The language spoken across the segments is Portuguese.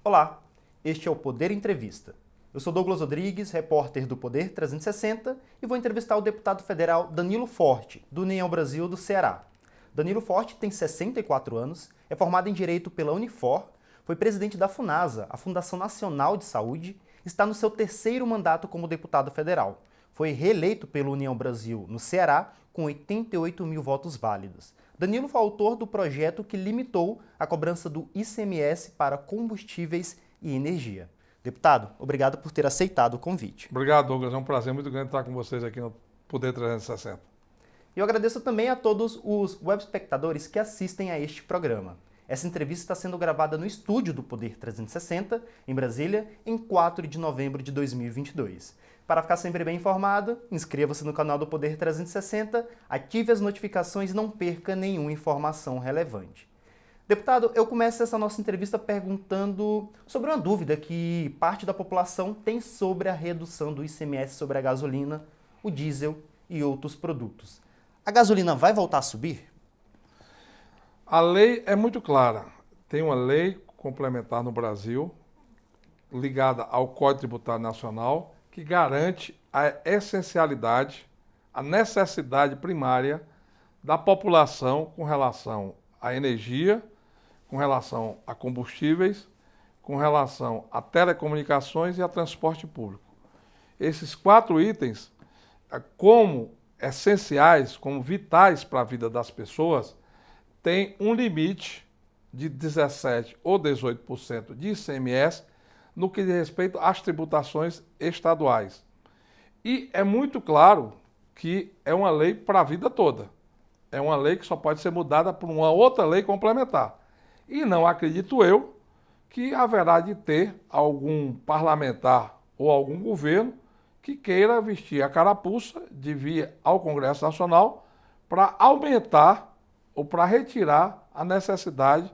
Olá, este é o Poder Entrevista. Eu sou Douglas Rodrigues, repórter do Poder 360 e vou entrevistar o deputado federal Danilo Forte, do União Brasil do Ceará. Danilo Forte tem 64 anos, é formado em Direito pela Unifor, foi presidente da FUNASA, a Fundação Nacional de Saúde, está no seu terceiro mandato como deputado federal. Foi reeleito pela União Brasil no Ceará com 88 mil votos válidos. Danilo foi autor do projeto que limitou a cobrança do ICMS para combustíveis e energia. Deputado, obrigado por ter aceitado o convite. Obrigado, Douglas. É um prazer muito grande estar com vocês aqui no Poder 360. Eu agradeço também a todos os web espectadores que assistem a este programa. Essa entrevista está sendo gravada no estúdio do Poder 360, em Brasília, em 4 de novembro de 2022. Para ficar sempre bem informado, inscreva-se no canal do Poder 360, ative as notificações e não perca nenhuma informação relevante. Deputado, eu começo essa nossa entrevista perguntando sobre uma dúvida que parte da população tem sobre a redução do ICMS sobre a gasolina, o diesel e outros produtos. A gasolina vai voltar a subir? A lei é muito clara. Tem uma lei complementar no Brasil, ligada ao Código Tributário Nacional, que garante a essencialidade, a necessidade primária da população com relação à energia, com relação a combustíveis, com relação a telecomunicações e a transporte público. Esses 4 itens, como essenciais, como vitais para a vida das pessoas, têm um limite de 17% ou 18% de ICMS no que diz respeito às tributações estaduais. E é muito claro que é uma lei para a vida toda. É uma lei que só pode ser mudada por uma outra lei complementar. E não acredito eu que haverá de ter algum parlamentar ou algum governo que queira vestir a carapuça de vir ao Congresso Nacional para aumentar ou para retirar a necessidade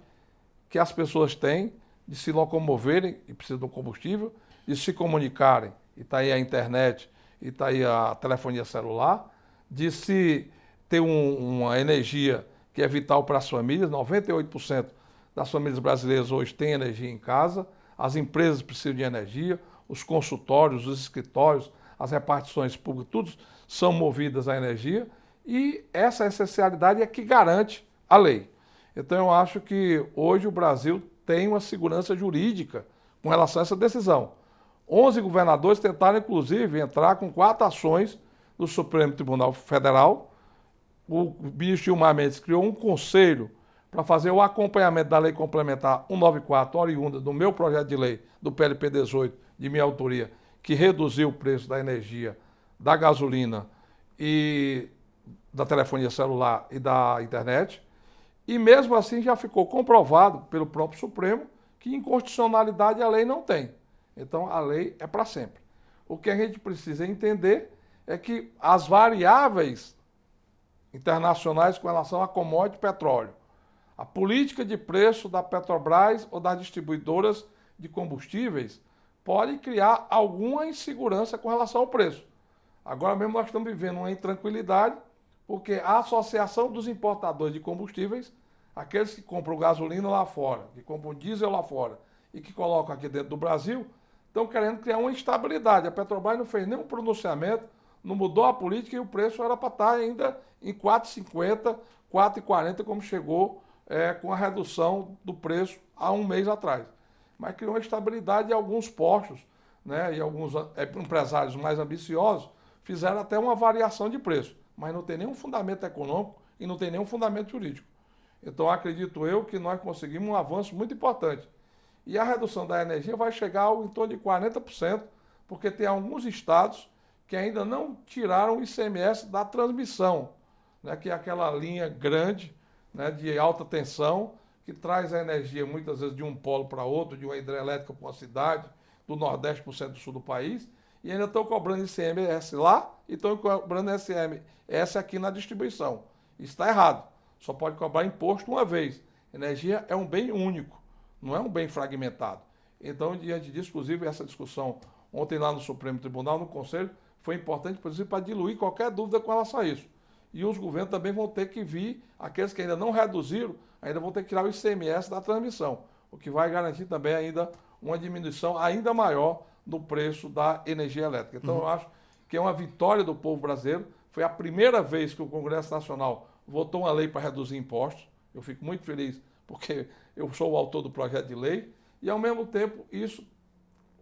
que as pessoas têm de se locomoverem e precisam do combustível, de se comunicarem, e está aí a internet, e está aí a telefonia celular, de se ter uma energia que é vital para as famílias. 98% das famílias brasileiras hoje têm energia em casa, as empresas precisam de energia, os consultórios, os escritórios, as repartições públicas, tudo são movidas à energia, e essa essencialidade é que garante a lei. Então eu acho que hoje o Brasil tem uma segurança jurídica com relação a essa decisão. 11 governadores tentaram, inclusive, entrar com 4 ações no Supremo Tribunal Federal. O ministro Gilmar Mendes criou um conselho para fazer o acompanhamento da lei complementar 194, oriunda do meu projeto de lei, do PLP 18, de minha autoria, que reduziu o preço da energia, da gasolina e da telefonia celular e da internet. E mesmo assim já ficou comprovado pelo próprio Supremo que inconstitucionalidade a lei não tem. Então a lei é para sempre. O que a gente precisa entender é que as variáveis internacionais com relação a commodity petróleo, a política de preço da Petrobras ou das distribuidoras de combustíveis pode criar alguma insegurança com relação ao preço. Agora mesmo nós estamos vivendo uma intranquilidade, porque a Associação dos Importadores de Combustíveis, aqueles que compram gasolina lá fora, que compram diesel lá fora e que colocam aqui dentro do Brasil, estão querendo criar uma instabilidade. A Petrobras não fez nenhum pronunciamento, não mudou a política e o preço era para estar ainda em R$ 4,50, R$ 4,40, como chegou com a redução do preço há um mês atrás. Mas criou uma instabilidade em alguns postos, né, e alguns empresários mais ambiciosos fizeram até uma variação de preço, mas não tem nenhum fundamento econômico e não tem nenhum fundamento jurídico. Então, acredito eu que nós conseguimos um avanço muito importante. E a redução da energia vai chegar em torno de 40%, porque tem alguns estados que ainda não tiraram o ICMS da transmissão, né, que é aquela linha grande, né, de alta tensão, que traz a energia muitas vezes de um polo para outro, de uma hidrelétrica para uma cidade, do Nordeste para o centro-sul do país, e ainda estão cobrando ICMS lá e estão cobrando ICMS aqui na distribuição. Isso está errado. Só pode cobrar imposto uma vez. Energia é um bem único, não é um bem fragmentado. Então, diante disso, inclusive, essa discussão ontem lá no Supremo Tribunal, no Conselho, foi importante, inclusive, para diluir qualquer dúvida com relação a isso. E os governos também vão ter que vir, aqueles que ainda não reduziram, ainda vão ter que tirar o ICMS da transmissão, o que vai garantir também ainda uma diminuição ainda maior no preço da energia elétrica. Então, eu acho que é uma vitória do povo brasileiro. Foi a primeira vez que o Congresso Nacional votou uma lei para reduzir impostos. Eu fico muito feliz porque eu sou o autor do projeto de lei. E, ao mesmo tempo, isso,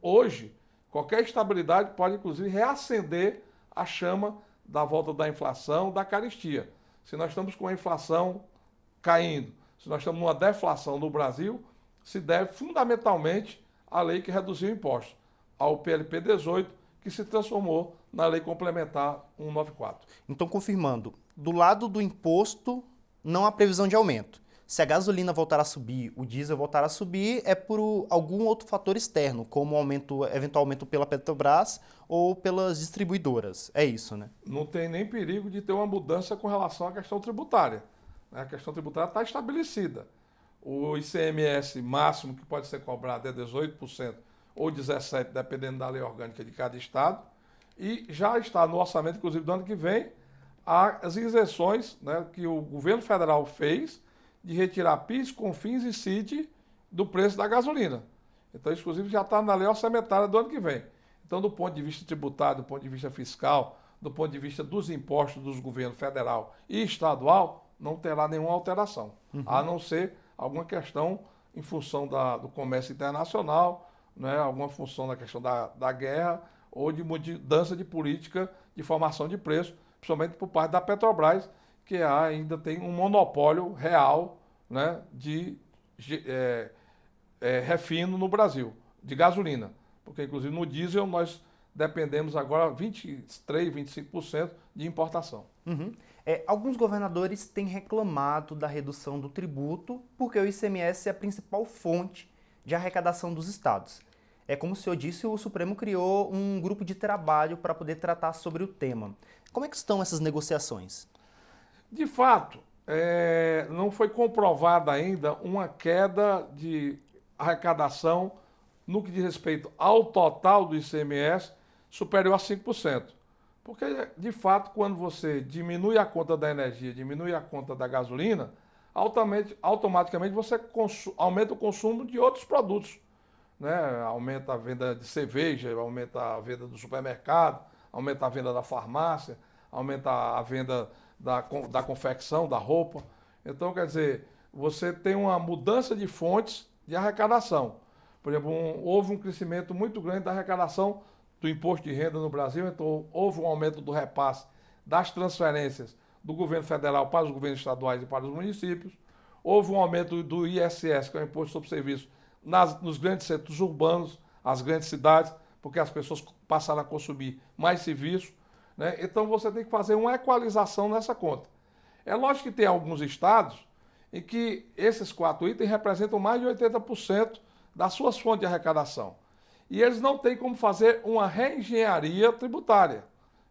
hoje, qualquer estabilidade pode, inclusive, reacender a chama da volta da inflação, da carestia. Se nós estamos com a inflação caindo, se nós estamos numa deflação no Brasil, se deve fundamentalmente à lei que reduziu impostos, ao PLP 18, que se transformou na Lei Complementar 194. Então, confirmando, do lado do imposto, não há previsão de aumento. Se a gasolina voltar a subir, o diesel voltar a subir, é por algum outro fator externo, como eventual aumento pela Petrobras ou pelas distribuidoras. É isso, né? Não tem nem perigo de ter uma mudança com relação à questão tributária. A questão tributária está estabelecida. O ICMS máximo que pode ser cobrado é 18% ou 17%, dependendo da lei orgânica de cada estado. E já está no orçamento, inclusive, do ano que vem, as isenções, né, que o governo federal fez de retirar PIS, CONFINS e CID do preço da gasolina. Então, isso, inclusive, já está na lei orçamentária do ano que vem. Então, do ponto de vista tributário, do ponto de vista fiscal, do ponto de vista dos impostos dos governos federal e estadual, não terá nenhuma alteração, a não ser alguma questão em função do comércio internacional, né, alguma função na questão da guerra ou de mudança de política de formação de preço, principalmente por parte da Petrobras, que ainda tem um monopólio real, né, de refino no Brasil, de gasolina. Porque, inclusive, no diesel nós dependemos agora 23%, 25% de importação. Alguns governadores têm reclamado da redução do tributo porque o ICMS é a principal fonte de arrecadação dos estados. Como o senhor disse, o Supremo criou um grupo de trabalho para poder tratar sobre o tema. Como é que estão essas negociações? De fato, não foi comprovada ainda uma queda de arrecadação no que diz respeito ao total do ICMS superior a 5%. Porque, de fato, quando você diminui a conta da energia, diminui a conta da gasolina, automaticamente você aumenta o consumo de outros produtos. Né? Aumenta a venda de cerveja, aumenta a venda do supermercado, aumenta a venda da farmácia, aumenta a venda da confecção, da roupa. Então, quer dizer, você tem uma mudança de fontes de arrecadação. Por exemplo, houve um crescimento muito grande da arrecadação do imposto de renda no Brasil, então houve um aumento do repasse das transferências do governo federal para os governos estaduais e para os municípios. Houve um aumento do ISS, que é o Imposto sobre Serviço, nos grandes centros urbanos, as grandes cidades, porque as pessoas passaram a consumir mais serviços. Né? Então você tem que fazer uma equalização nessa conta. É lógico que tem alguns estados em que esses 4 itens representam mais de 80% das suas fontes de arrecadação. E eles não têm como fazer uma reengenharia tributária.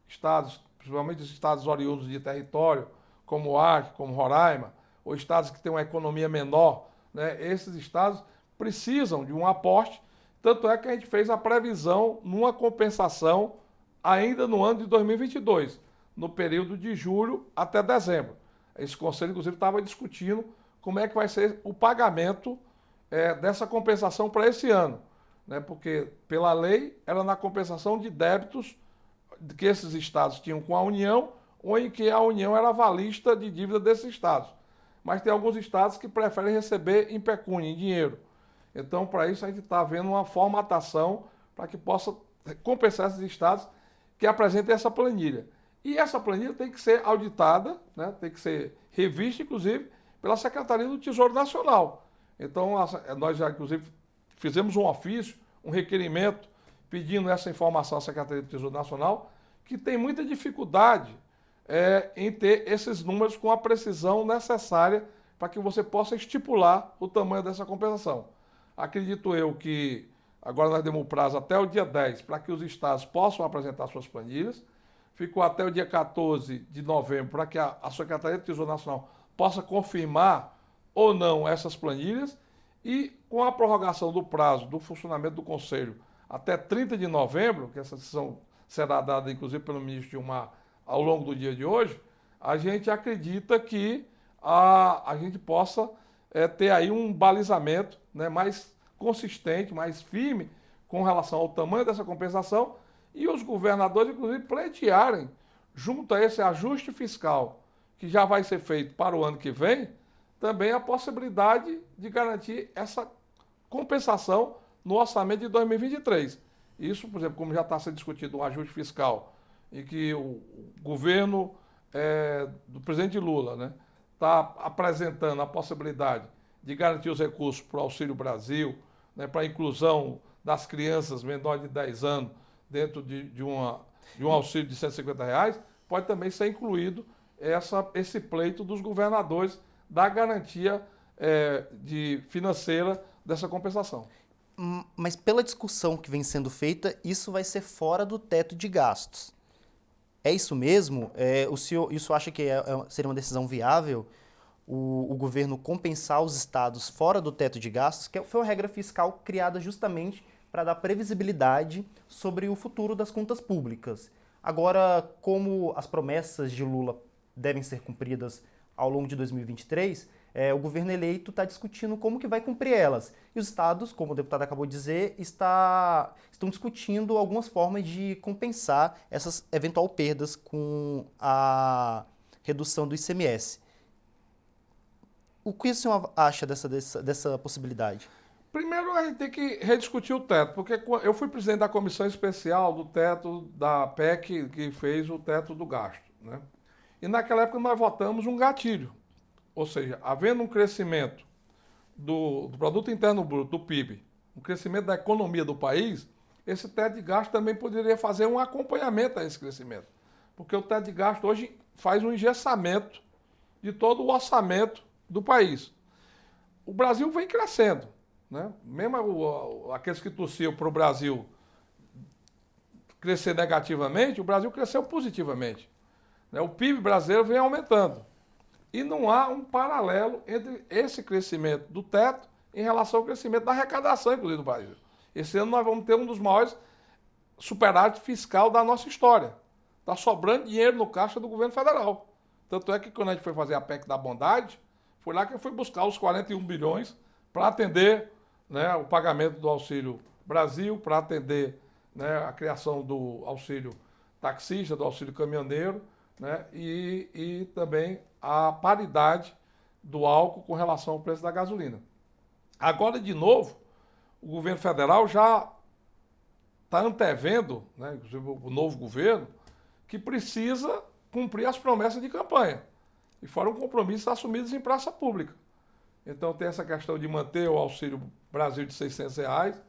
Estados, principalmente os estados oriundos de território, como o Acre, como Roraima, ou estados que têm uma economia menor, né? Esses estados precisam de um aporte, tanto é que a gente fez a previsão numa compensação ainda no ano de 2022, no período de julho até dezembro. Esse conselho, inclusive, estava discutindo como é que vai ser o pagamento dessa compensação para esse ano. Né? Porque, pela lei, era na compensação de débitos que esses estados tinham com a União ou em que a União era avalista de dívida desses estados. Mas tem alguns estados que preferem receber em pecúnia, em dinheiro. Então, para isso, a gente está vendo uma formatação para que possa compensar esses estados que apresentem essa planilha. E essa planilha tem que ser auditada, né? Tem que ser revista, inclusive, pela Secretaria do Tesouro Nacional. Então, nós já, inclusive, fizemos um ofício, um requerimento, pedindo essa informação à Secretaria do Tesouro Nacional, que tem muita dificuldade em ter esses números com a precisão necessária para que você possa estipular o tamanho dessa compensação. Acredito eu que agora nós demos o prazo até o dia 10 para que os estados possam apresentar suas planilhas. Ficou até o dia 14 de novembro para que a Secretaria do Tesouro Nacional possa confirmar ou não essas planilhas. E com a prorrogação do prazo do funcionamento do Conselho até 30 de novembro, que essa decisão será dada inclusive pelo ministro Gilmar ao longo do dia de hoje, a gente acredita que a gente possa ter aí um balizamento, né, mais consistente, mais firme com relação ao tamanho dessa compensação e os governadores, inclusive, pleitearem, junto a esse ajuste fiscal que já vai ser feito para o ano que vem, também a possibilidade de garantir essa compensação no orçamento de 2023. Isso, por exemplo, como já está sendo discutido um ajuste fiscal, em que o governo do presidente Lula, né, está apresentando a possibilidade de garantir os recursos para o Auxílio Brasil, né, para a inclusão das crianças menores de 10 anos dentro de um auxílio de R$ 150, pode também ser incluído esse pleito dos governadores da garantia financeira dessa compensação. Mas pela discussão que vem sendo feita, isso vai ser fora do teto de gastos. É isso mesmo? O senhor acha que seria uma decisão viável o governo compensar os estados fora do teto de gastos, que foi uma regra fiscal criada justamente para dar previsibilidade sobre o futuro das contas públicas. Agora, como as promessas de Lula devem ser cumpridas ao longo de 2023, o governo eleito está discutindo como que vai cumprir elas. E os estados, como o deputado acabou de dizer, estão discutindo algumas formas de compensar essas eventuais perdas com a redução do ICMS. O que o senhor acha dessa possibilidade? Primeiro, a gente tem que rediscutir o teto, porque eu fui presidente da comissão especial do teto da PEC, que fez o teto do gasto, né? E naquela época nós votamos um gatilho, ou seja, havendo um crescimento do Produto Interno Bruto, do PIB, um crescimento da economia do país, esse teto de gasto também poderia fazer um acompanhamento a esse crescimento, porque o teto de gasto hoje faz um engessamento de todo o orçamento do país. O Brasil vem crescendo, né? Mesmo aqueles que torciam para o Brasil crescer negativamente, o Brasil cresceu positivamente. O PIB brasileiro vem aumentando. E não há um paralelo entre esse crescimento do teto em relação ao crescimento da arrecadação, inclusive, do Brasil. Esse ano nós vamos ter um dos maiores superávit fiscal da nossa história. Está sobrando dinheiro no caixa do governo federal. Tanto é que quando a gente foi fazer a PEC da bondade, foi lá que eu fui buscar os 41 bilhões para atender, né, o pagamento do Auxílio Brasil, para atender, né, a criação do auxílio taxista, do auxílio caminhoneiro, né, e também a paridade do álcool com relação ao preço da gasolina. Agora, de novo, o governo federal já está antevendo, né, inclusive o novo governo, que precisa cumprir as promessas de campanha. E foram compromissos assumidos em praça pública. Então tem essa questão de manter o Auxílio Brasil de R$ 600,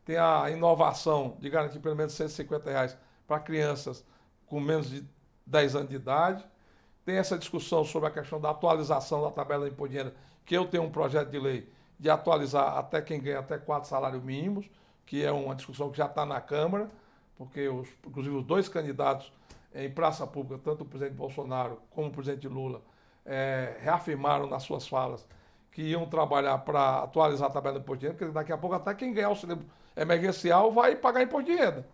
tem a inovação de garantir pelo menos R$ 150 para crianças com menos de 10 anos de idade. Tem essa discussão sobre a questão da atualização da tabela de imposto de renda, que eu tenho um projeto de lei de atualizar até quem ganha até 4 salários mínimos, que é uma discussão que já está na Câmara, porque inclusive os dois candidatos em praça pública, tanto o presidente Bolsonaro como o presidente Lula, reafirmaram nas suas falas que iam trabalhar para atualizar a tabela de imposto de renda, porque daqui a pouco até quem ganhar auxílio emergencial vai pagar imposto de renda.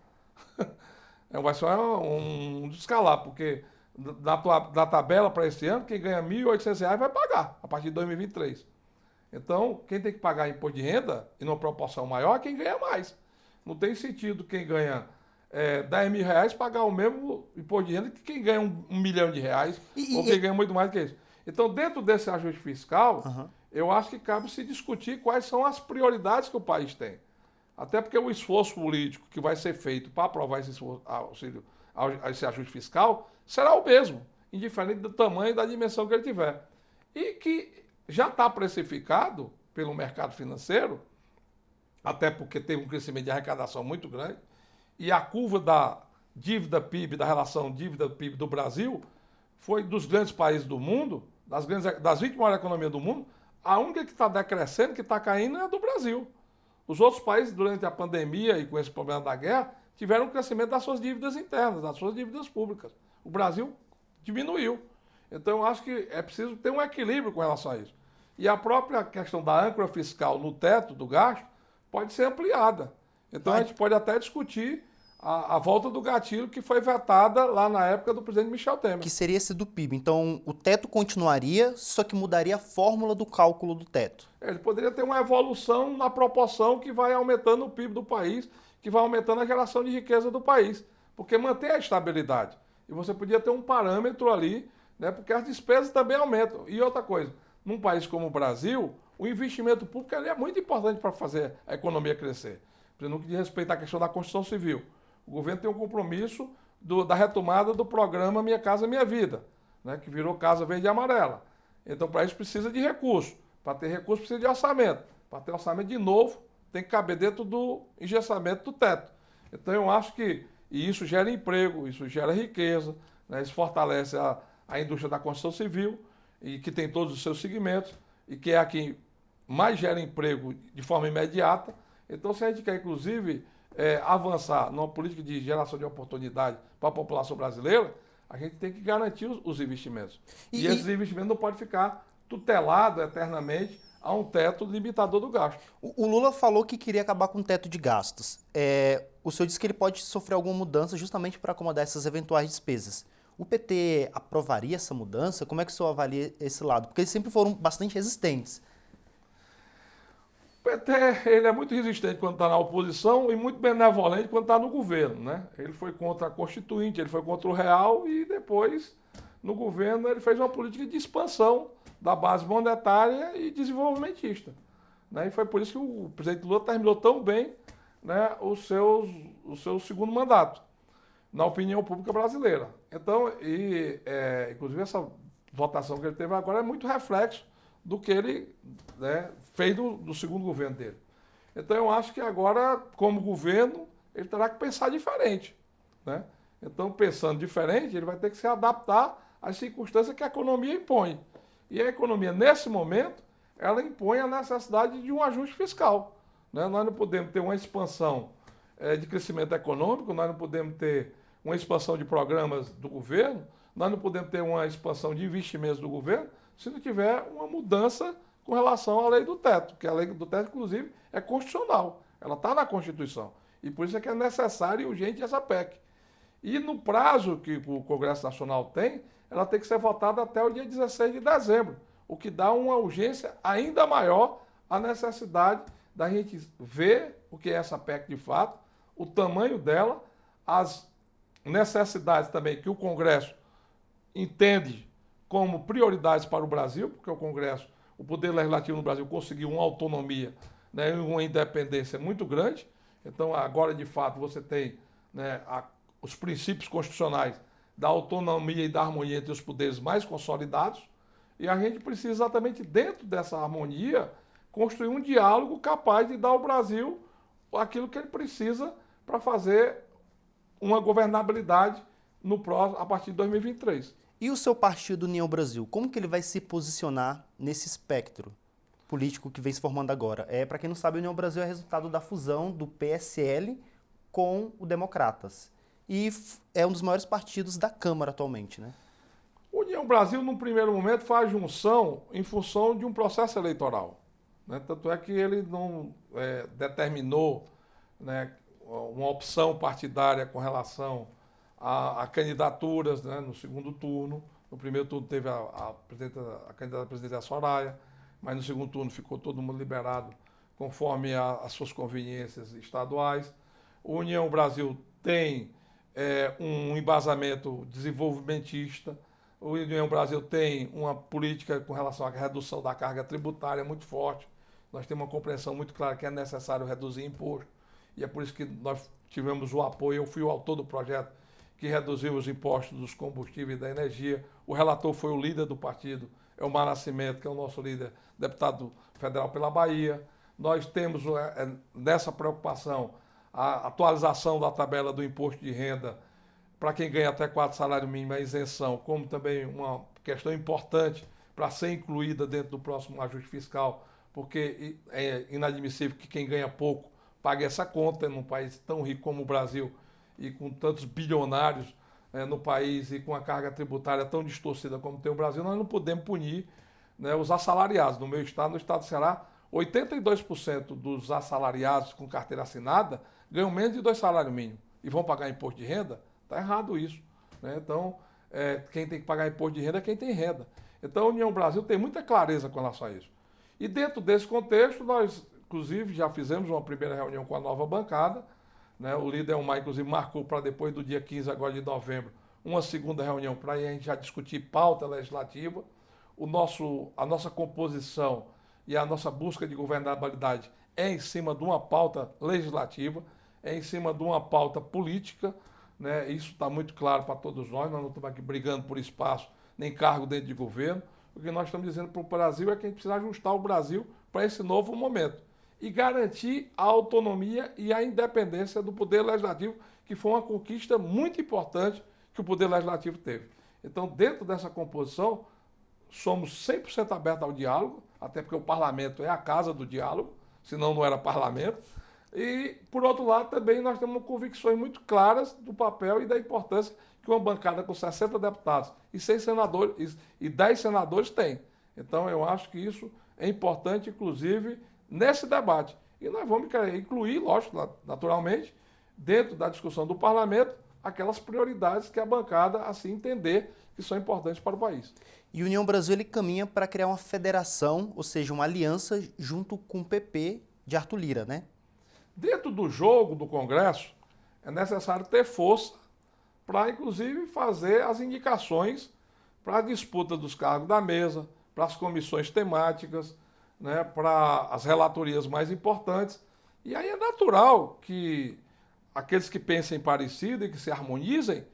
Vai ser um descalar, porque da tabela para esse ano, quem ganha R$ 1.800 vai pagar a partir de 2023. Então, quem tem que pagar imposto de renda, em uma proporção maior, é quem ganha mais. Não tem sentido quem ganha R$ 10.000 pagar o mesmo imposto de renda que quem ganha R$ 1 milhão, ou quem ganha muito mais do que isso. Então, dentro desse ajuste fiscal, eu acho que cabe se discutir quais são as prioridades que o país tem. Até porque o esforço político que vai ser feito para aprovar esse ajuste fiscal será o mesmo, indiferente do tamanho e da dimensão que ele tiver. E que já está precificado pelo mercado financeiro, até porque teve um crescimento de arrecadação muito grande, e a curva da dívida PIB, da relação dívida PIB do Brasil, foi dos grandes países do mundo, das 20 maiores economias do mundo, a única que está decrescendo, que está caindo, é a do Brasil. Os outros países, durante a pandemia e com esse problema da guerra, tiveram um crescimento das suas dívidas internas, das suas dívidas públicas. O Brasil diminuiu. Então, eu acho que é preciso ter um equilíbrio com relação a isso. E a própria questão da âncora fiscal no teto do gasto pode ser ampliada. Então, a gente pode até discutir a volta do gatilho que foi vetada lá na época do presidente Michel Temer. Que seria esse do PIB. Então, o teto continuaria, só que mudaria a fórmula do cálculo do teto. Ele poderia ter uma evolução na proporção que vai aumentando o PIB do país, que vai aumentando a geração de riqueza do país, porque mantém a estabilidade. E você podia ter um parâmetro ali, né, porque as despesas também aumentam. E outra coisa, num país como o Brasil, o investimento público ele é muito importante para fazer a economia crescer. No que diz respeito à questão da Constituição Civil. O governo tem um compromisso da retomada do programa Minha Casa Minha Vida, né, que virou Casa Verde e Amarela. Então, para isso, precisa de recurso. Para ter recurso, precisa de orçamento. Para ter orçamento, de novo, tem que caber dentro do engessamento do teto. Então, eu acho que isso gera emprego, isso gera riqueza, né, isso fortalece a indústria da construção civil, e que tem todos os seus segmentos, e que é a que mais gera emprego de forma imediata. Então, se a gente quer, inclusive, avançar numa política de geração de oportunidade para a população brasileira, a gente tem que garantir os investimentos. E esses investimentos não podem ficar tutelados eternamente a um teto limitador do gasto. O Lula falou que queria acabar com o teto de gastos. O senhor disse que ele pode sofrer alguma mudança justamente para acomodar essas eventuais despesas. O PT aprovaria essa mudança? Como é que o senhor avalia esse lado? Porque eles sempre foram bastante resistentes. O PT ele é muito resistente quando está na oposição e muito benevolente quando está no governo, né? Ele foi contra a Constituinte, ele foi contra o Real e depois, no governo, ele fez uma política de expansão da base monetária e desenvolvimentista, né? E foi por isso que o presidente Lula terminou tão bem, né, o seu segundo mandato, na opinião pública brasileira. Então, inclusive essa votação que ele teve agora é muito reflexo do que ele, né, fez do segundo governo dele. Então eu acho que agora, como governo, ele terá que pensar diferente, né? Então, pensando diferente, ele vai ter que se adaptar às circunstâncias que a economia impõe. E a economia, nesse momento, ela impõe a necessidade de um ajuste fiscal, né? Nós não podemos ter uma expansão de crescimento econômico, nós não podemos ter uma expansão de programas do governo, nós não podemos ter uma expansão de investimentos do governo, se não tiver uma mudança com relação à lei do teto, que a lei do teto, inclusive, é constitucional. Ela está na Constituição. E por isso é que é necessário e urgente essa PEC. E no prazo que o Congresso Nacional tem, ela tem que ser votada até o dia 16 de dezembro, o que dá uma urgência ainda maior à necessidade da gente ver o que é essa PEC de fato, o tamanho dela, as necessidades também que o Congresso entende como prioridades para o Brasil, porque o Congresso, o Poder Legislativo no Brasil conseguiu uma autonomia, né, uma independência muito grande. Então, agora, de fato, você tem, né, os princípios constitucionais da autonomia e da harmonia entre os poderes mais consolidados, e a gente precisa exatamente, dentro dessa harmonia, construir um diálogo capaz de dar ao Brasil aquilo que ele precisa para fazer uma governabilidade a partir de 2023. E o seu partido União Brasil, como que ele vai se posicionar nesse espectro político que vem se formando agora? Para quem não sabe, a União Brasil é resultado da fusão do PSL com o Democratas. E é um dos maiores partidos da Câmara atualmente, né? O União Brasil, num primeiro momento, faz junção em função de um processo eleitoral, né? Tanto é que ele não determinou, né, uma opção partidária com relação a candidaturas, né, no segundo turno. No primeiro turno teve a candidata a presidente Soraya, mas no segundo turno ficou todo mundo liberado conforme as suas conveniências estaduais. O União Brasil tem um embasamento desenvolvimentista. O União Brasil tem uma política com relação à redução da carga tributária muito forte. Nós temos uma compreensão muito clara que é necessário reduzir imposto. E é por isso que nós tivemos o apoio. Eu fui o autor do projeto que reduziu os impostos dos combustíveis e da energia. O relator foi o líder do partido, Elmar Nascimento, que é o nosso líder, deputado federal pela Bahia. Nós temos nessa preocupação a atualização da tabela do imposto de renda para quem ganha até 4 salários mínimos, a isenção, como também uma questão importante para ser incluída dentro do próximo ajuste fiscal, porque é inadmissível que quem ganha pouco pague essa conta num país tão rico como o Brasil e com tantos bilionários no país e com a carga tributária tão distorcida como tem o Brasil. Nós não podemos punir, né, os assalariados. No meu estado, no estado do Ceará, 82% dos assalariados com carteira assinada ganham menos de 2 salários mínimos. e vão pagar imposto de renda, está errado isso. Né? Então, quem tem que pagar imposto de renda é quem tem renda. Então, a União Brasil tem muita clareza com relação a isso. E dentro desse contexto, nós, inclusive, já fizemos uma primeira reunião com a nova bancada, né? O líder Elmar, inclusive, marcou para depois do dia 15 agora de novembro, uma segunda reunião para a gente já discutir pauta legislativa. A nossa composição e a nossa busca de governabilidade é em cima de uma pauta legislativa, é em cima de uma pauta política, né? Isso está muito claro para todos nós não estamos aqui brigando por espaço, nem cargo dentro de governo. O que nós estamos dizendo para o Brasil é que a gente precisa ajustar o Brasil para esse novo momento e garantir a autonomia e a independência do Poder Legislativo, que foi uma conquista muito importante que o Poder Legislativo teve. Então, dentro dessa composição, somos 100% abertos ao diálogo, até porque o Parlamento é a casa do diálogo, senão não era Parlamento. E, por outro lado, também nós temos convicções muito claras do papel e da importância que uma bancada com 60 deputados e 6 senadores e 10 senadores tem. Então, eu acho que isso é importante, inclusive, nesse debate. E nós vamos querer incluir, lógico, naturalmente, dentro da discussão do Parlamento, aquelas prioridades que a bancada assim entender que são importantes para o país. E a União Brasil ele caminha para criar uma federação, ou seja, uma aliança junto com o PP de Arthur Lira, né? Dentro do jogo do Congresso, é necessário ter força para, inclusive, fazer as indicações para a disputa dos cargos da mesa, para as comissões temáticas, né, para as relatorias mais importantes. E aí é natural que aqueles que pensem parecido e que se harmonizem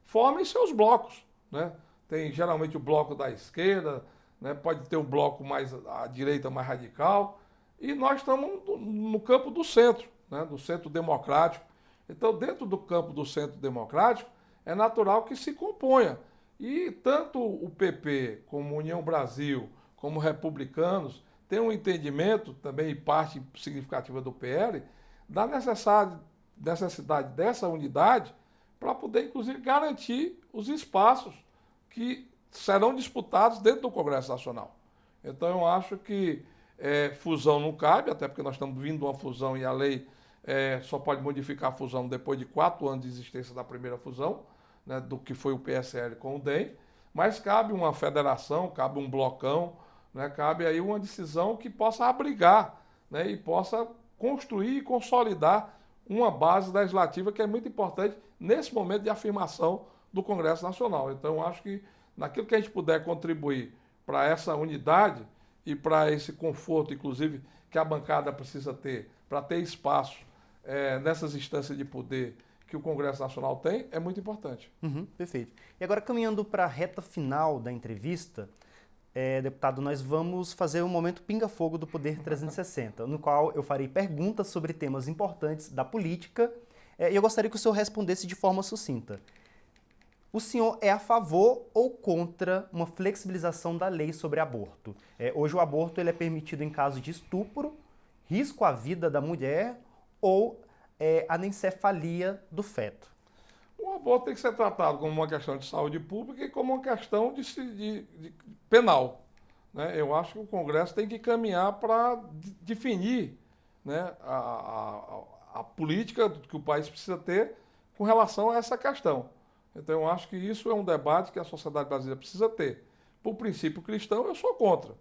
formem seus blocos. Né? Tem geralmente o bloco da esquerda, né, pode ter um bloco mais à direita, mais radical, e nós estamos no campo do centro, né, do centro democrático. Então, dentro do campo do centro democrático, é natural que se componha. E tanto o PP, como União Brasil, como republicanos, têm um entendimento, também parte significativa do PL, da necessidade dessa unidade para poder, inclusive, garantir os espaços que serão disputados dentro do Congresso Nacional. Então, eu acho que fusão não cabe, até porque nós estamos vindo de uma fusão e a lei só pode modificar a fusão depois de 4 anos de existência da primeira fusão, né, do que foi o PSL com o DEM, mas cabe uma federação, cabe um blocão, né, cabe aí uma decisão que possa abrigar, né, e possa construir e consolidar uma base legislativa que é muito importante nesse momento de afirmação do Congresso Nacional. Então, eu acho que naquilo que a gente puder contribuir para essa unidade e para esse conforto, inclusive, que a bancada precisa ter para ter espaço nessas instâncias de poder que o Congresso Nacional tem, é muito importante. Perfeito. E agora, caminhando para a reta final da entrevista, deputado, nós vamos fazer um momento pinga-fogo do Poder 360, no qual eu farei perguntas sobre temas importantes da política e eu gostaria que o senhor respondesse de forma sucinta. O senhor é a favor ou contra uma flexibilização da lei sobre aborto? Hoje o aborto ele é permitido em caso de estupro, risco à vida da mulher ou anencefalia do feto. O aborto tem que ser tratado como uma questão de saúde pública e como uma questão de penal. Né? Eu acho que o Congresso tem que caminhar para definir, né, a política que o país precisa ter com relação a essa questão. Então, eu acho que isso é um debate que a sociedade brasileira precisa ter. Por princípio cristão, eu sou contra.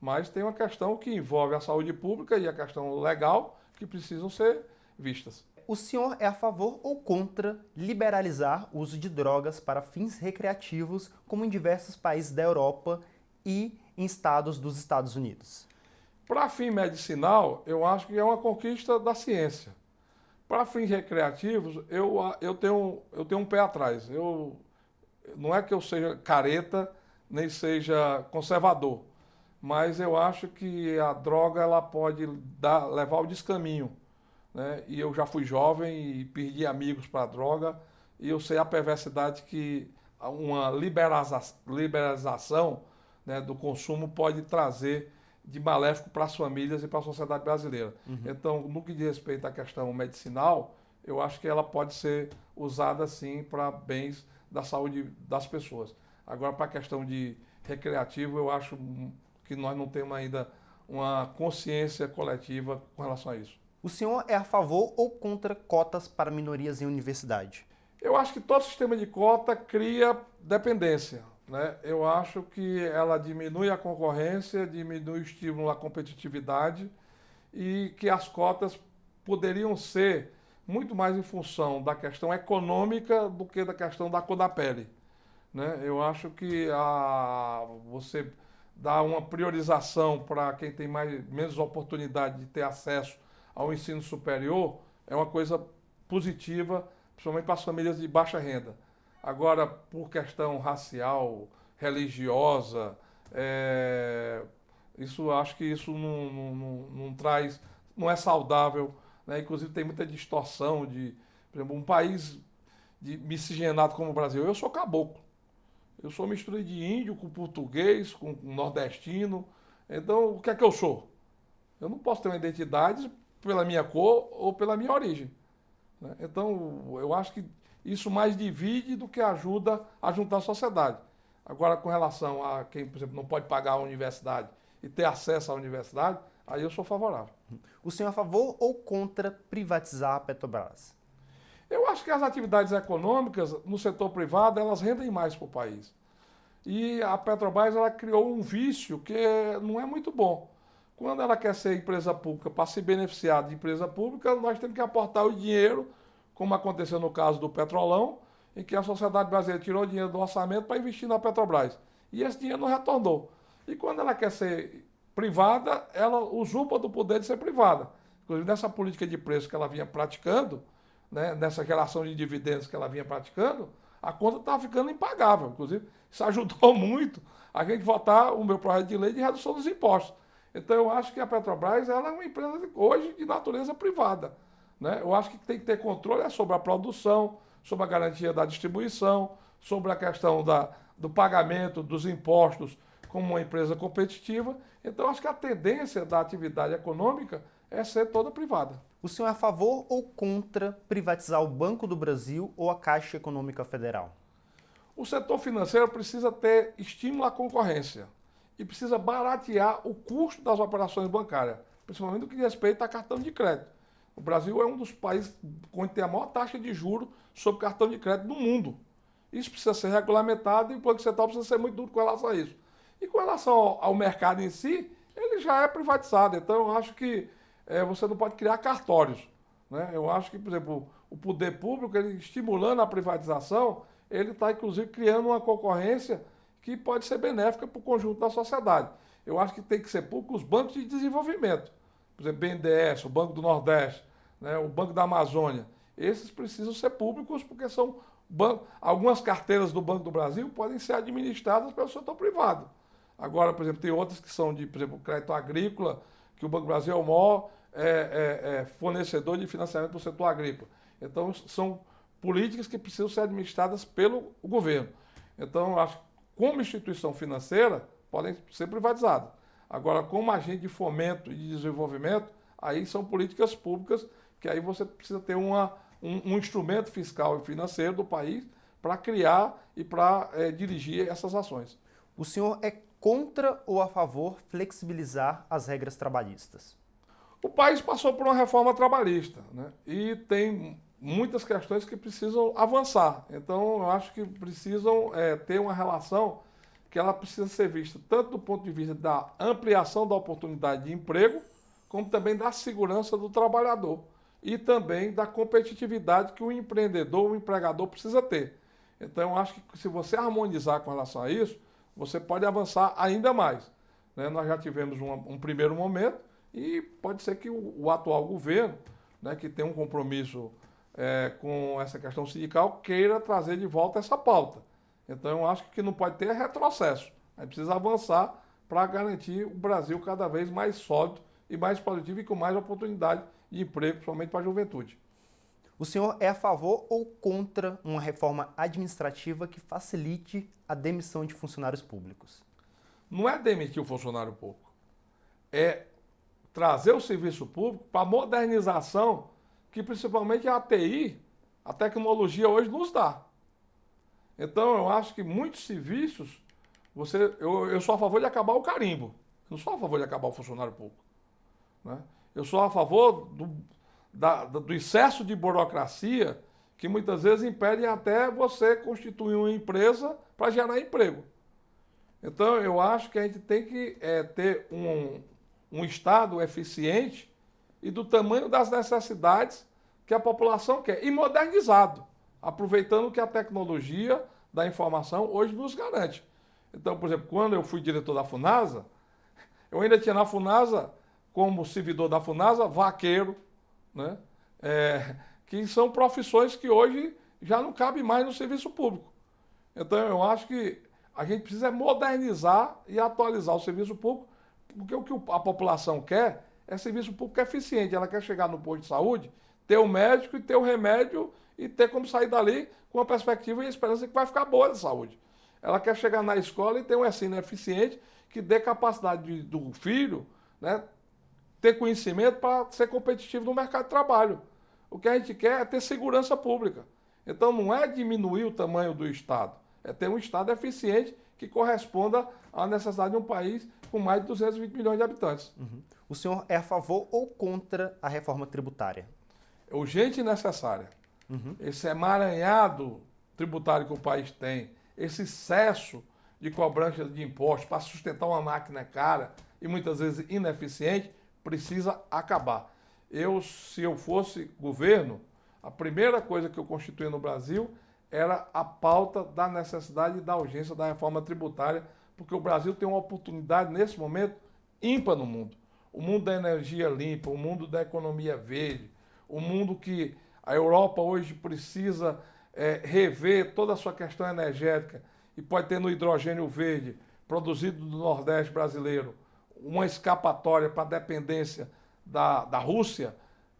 Mas tem uma questão que envolve a saúde pública e a questão legal que precisam ser vistas. O senhor é a favor ou contra liberalizar o uso de drogas para fins recreativos, como em diversos países da Europa e em estados dos Estados Unidos? Para fim medicinal, eu acho que é uma conquista da ciência. Para fins recreativos, eu tenho um pé atrás. Não é que eu seja careta, nem seja conservador, mas eu acho que a droga ela pode levar ao descaminho. Né? E eu já fui jovem e perdi amigos para a droga, e eu sei a perversidade que uma liberalização, né, do consumo pode trazer de maléfico para as famílias e para a sociedade brasileira. Então, no que diz respeito à questão medicinal, eu acho que ela pode ser usada, sim, para bens da saúde das pessoas. Agora, para a questão de recreativo, eu acho que nós não temos ainda uma consciência coletiva com relação a isso. O senhor é a favor ou contra cotas para minorias em universidade? Eu acho que todo sistema de cota cria dependência, né? Eu acho que ela diminui a concorrência, diminui o estímulo à competitividade e que as cotas poderiam ser muito mais em função da questão econômica do que da questão da cor da pele, né? Eu acho que você dá uma priorização para quem tem menos oportunidade de ter acesso ao ensino superior é uma coisa positiva, principalmente para as famílias de baixa renda. Agora, por questão racial, religiosa, acho que isso não traz, não é saudável, né? Inclusive tem muita distorção por exemplo, um país miscigenado como o Brasil. Eu sou caboclo. Eu sou mistura de índio com português, com nordestino. Então, o que é que eu sou? Eu não posso ter uma identidade pela minha cor ou pela minha origem, né? Então, eu acho que isso mais divide do que ajuda a juntar a sociedade. Agora, com relação a quem, por exemplo, não pode pagar a universidade e ter acesso à universidade, aí eu sou favorável. O senhor é a favor ou contra privatizar a Petrobras? Eu acho que as atividades econômicas no setor privado, elas rendem mais para o país. E a Petrobras, ela criou um vício que não é muito bom. Quando ela quer ser empresa pública, para se beneficiar de empresa pública, nós temos que aportar o dinheiro, como aconteceu no caso do Petrolão, em que a sociedade brasileira tirou o dinheiro do orçamento para investir na Petrobras. E esse dinheiro não retornou. E quando ela quer ser privada, ela usurpa do poder de ser privada. Inclusive, nessa política de preço que ela vinha praticando, né, nessa geração de dividendos que ela vinha praticando, a conta estava ficando impagável. Inclusive, isso ajudou muito a gente votar o meu projeto de lei de redução dos impostos. Então, eu acho que a Petrobras ela é uma empresa hoje de natureza privada, né? Eu acho que tem que ter controle sobre a produção, sobre a garantia da distribuição, sobre a questão do pagamento dos impostos como uma empresa competitiva. Então, eu acho que a tendência da atividade econômica é ser toda privada. O senhor é a favor ou contra privatizar o Banco do Brasil ou a Caixa Econômica Federal? O setor financeiro precisa ter estímulo à concorrência e precisa baratear o custo das operações bancárias, principalmente no que diz respeito a cartão de crédito. O Brasil é um dos países onde tem a maior taxa de juros sobre cartão de crédito do mundo. Isso precisa ser regulamentado e o Banco Central precisa ser muito duro com relação a isso. E com relação ao mercado em si, ele já é privatizado. Então, eu acho que você não pode criar cartórios, né? Eu acho que, por exemplo, o poder público, ele estimulando a privatização, ele está, inclusive, criando uma concorrência que pode ser benéfica para o conjunto da sociedade. Eu acho que tem que ser público os bancos de desenvolvimento. Por exemplo, BNDES, o Banco do Nordeste, né, o Banco da Amazônia. Esses precisam ser públicos porque são algumas carteiras do Banco do Brasil podem ser administradas pelo setor privado. Agora, por exemplo, tem outras que são de, por exemplo, crédito agrícola, que o Banco do Brasil é o maior fornecedor de financiamento para o setor agrícola. Então, são políticas que precisam ser administradas pelo governo. Então, eu acho que, como instituição financeira, podem ser privatizadas. Agora, como agente de fomento e de desenvolvimento, aí são políticas públicas que aí você precisa ter um instrumento fiscal e financeiro do país para criar e para dirigir essas ações. O senhor é contra ou a favor flexibilizar as regras trabalhistas? O país passou por uma reforma trabalhista, né? E tem muitas questões que precisam avançar. Então, eu acho que precisam ter uma relação que ela precisa ser vista tanto do ponto de vista da ampliação da oportunidade de emprego, como também da segurança do trabalhador e também da competitividade que o empreendedor, o empregador precisa ter. Então, eu acho que se você harmonizar com relação a isso, você pode avançar ainda mais, né? Nós já tivemos um primeiro momento e pode ser que o atual governo, né, que tem um compromisso com essa questão sindical, queira trazer de volta essa pauta. Então, eu acho que não pode ter retrocesso. A gente precisa avançar para garantir o Brasil cada vez mais sólido e mais produtivo e com mais oportunidade de emprego, principalmente para a juventude. O senhor é a favor ou contra uma reforma administrativa que facilite a demissão de funcionários públicos? Não é demitir o funcionário público, é trazer o serviço público para a modernização que principalmente a TI, a tecnologia hoje nos dá. Então, eu acho que muitos serviços, eu sou a favor de acabar o carimbo, não sou a favor de acabar o funcionário público, né? Eu sou a favor do excesso de burocracia que muitas vezes impedem até você constituir uma empresa para gerar emprego. Então, eu acho que a gente tem que ter um Estado eficiente e do tamanho das necessidades que a população quer, e modernizado, aproveitando que a tecnologia da informação hoje nos garante. Então, por exemplo, quando eu fui diretor da FUNASA, eu ainda tinha na FUNASA, como servidor da FUNASA, vaqueiro, né? Que são profissões que hoje já não cabem mais no serviço público. Então, eu acho que a gente precisa modernizar e atualizar o serviço público, porque o que a população quer é serviço público eficiente. Ela quer chegar no posto de saúde, ter o médico e ter o remédio e ter como sair dali com a perspectiva e a esperança de que vai ficar boa de saúde. Ela quer chegar na escola e ter um ensino eficiente que dê capacidade do filho, né, ter conhecimento para ser competitivo no mercado de trabalho. O que a gente quer é ter segurança pública. Então não é diminuir o tamanho do Estado, é ter um Estado eficiente que corresponda à necessidade de um país com mais de 220 milhões de habitantes. Uhum. O senhor é a favor ou contra a reforma tributária? É urgente e necessária. Uhum. Esse emaranhado tributário que o país tem, esse excesso de cobrança de impostos para sustentar uma máquina cara e muitas vezes ineficiente, precisa acabar. Se eu fosse governo, a primeira coisa que eu constituía no Brasil era a pauta da necessidade e da urgência da reforma tributária, porque o Brasil tem uma oportunidade, nesse momento, ímpar no mundo. O mundo da energia limpa, o mundo da economia verde, o mundo que a Europa hoje precisa rever toda a sua questão energética e pode ter no hidrogênio verde, produzido no Nordeste brasileiro, uma escapatória para a dependência da Rússia,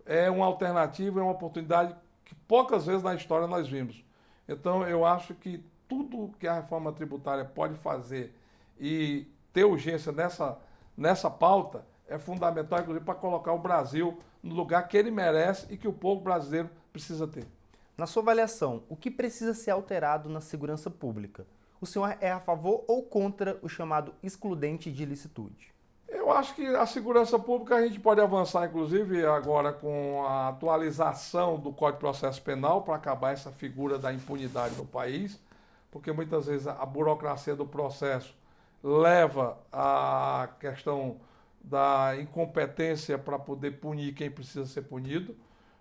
é uma alternativa, é uma oportunidade que poucas vezes na história nós vimos. Então, eu acho que tudo que a reforma tributária pode fazer e ter urgência nessa pauta é fundamental, inclusive, para colocar o Brasil no lugar que ele merece e que o povo brasileiro precisa ter. Na sua avaliação, o que precisa ser alterado na segurança pública? O senhor é a favor ou contra o chamado excludente de ilicitude? Eu acho que a segurança pública a gente pode avançar, inclusive, agora com a atualização do Código de Processo Penal para acabar essa figura da impunidade no país, porque muitas vezes a burocracia do processo leva à questão da incompetência para poder punir quem precisa ser punido,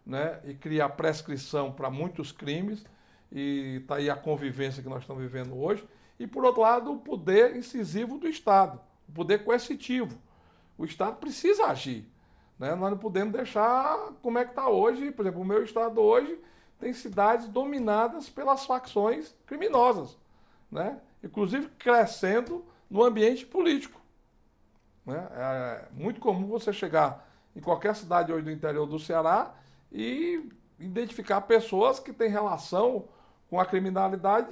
né? E criar prescrição para muitos crimes, e está aí a convivência que nós estamos vivendo hoje. E, por outro lado, o poder incisivo do Estado, o poder coercitivo. O Estado precisa agir, né? Nós não podemos deixar como é que está hoje. Por exemplo, o meu estado hoje tem cidades dominadas pelas facções criminosas, né? Inclusive crescendo no ambiente político, né? É muito comum você chegar em qualquer cidade hoje do interior do Ceará e identificar pessoas que têm relação com a criminalidade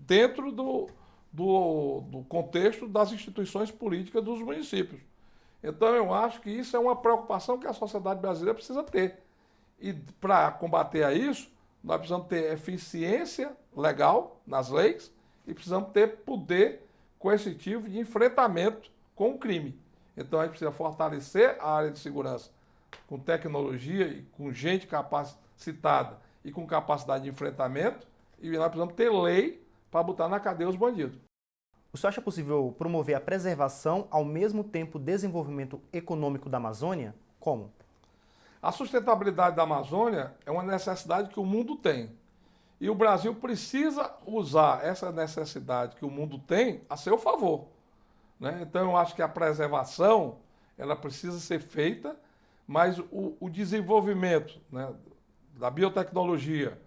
dentro do contexto das instituições políticas dos municípios. Então, eu acho que isso é uma preocupação que a sociedade brasileira precisa ter. E para combater a isso, nós precisamos ter eficiência legal nas leis e precisamos ter poder coercitivo de enfrentamento com o crime. Então, a gente precisa fortalecer a área de segurança com tecnologia e com gente capacitada e com capacidade de enfrentamento, e nós precisamos ter lei para botar na cadeia os bandidos. O senhor acha possível promover a preservação ao mesmo tempo desenvolvimento econômico da Amazônia? Como? A sustentabilidade da Amazônia é uma necessidade que o mundo tem. E o Brasil precisa usar essa necessidade que o mundo tem a seu favor, né? Então, eu acho que a preservação ela precisa ser feita, mas o desenvolvimento, né, da biotecnologia,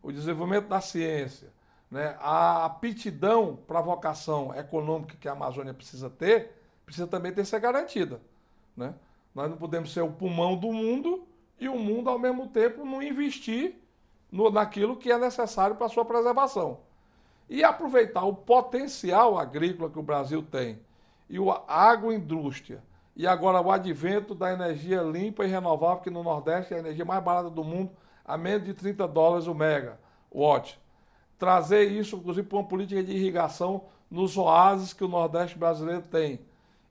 o desenvolvimento da ciência, né, a aptidão para a vocação econômica que a Amazônia precisa também ter que ser garantida, né? Nós não podemos ser o pulmão do mundo e o mundo, ao mesmo tempo, não investir naquilo que é necessário para a sua preservação. E aproveitar o potencial agrícola que o Brasil tem, e a agroindústria, e agora o advento da energia limpa e renovável, que no Nordeste é a energia mais barata do mundo, a menos de $30 o megawatt. Trazer isso, inclusive, para uma política de irrigação nos oásis que o Nordeste brasileiro tem.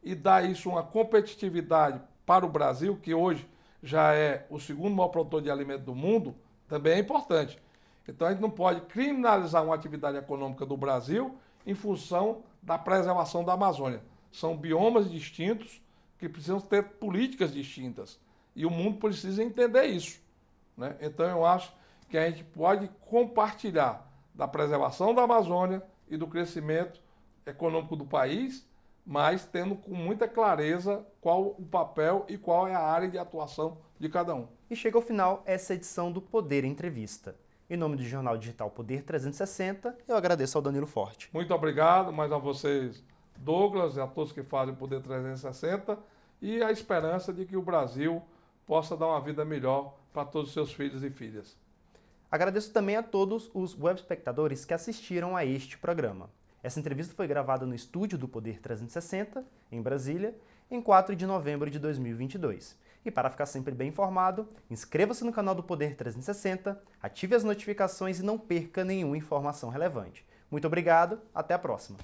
E dar isso uma competitividade para o Brasil, que hoje já é o segundo maior produtor de alimento do mundo, também é importante. Então a gente não pode criminalizar uma atividade econômica do Brasil em função da preservação da Amazônia. São biomas distintos que precisam ter políticas distintas. E o mundo precisa entender isso, né? Então eu acho que a gente pode compartilhar da preservação da Amazônia e do crescimento econômico do país, mas tendo com muita clareza qual o papel e qual é a área de atuação de cada um. E chega ao final essa edição do Poder Entrevista. Em nome do Jornal Digital Poder 360, eu agradeço ao Danilo Forte. Muito obrigado mais a vocês, Douglas, e a todos que fazem o Poder 360, e a esperança de que o Brasil possa dar uma vida melhor para todos os seus filhos e filhas. Agradeço também a todos os web espectadores que assistiram a este programa. Essa entrevista foi gravada no estúdio do Poder 360, em Brasília, em 4 de novembro de 2022. E para ficar sempre bem informado, inscreva-se no canal do Poder 360, ative as notificações e não perca nenhuma informação relevante. Muito obrigado, até a próxima!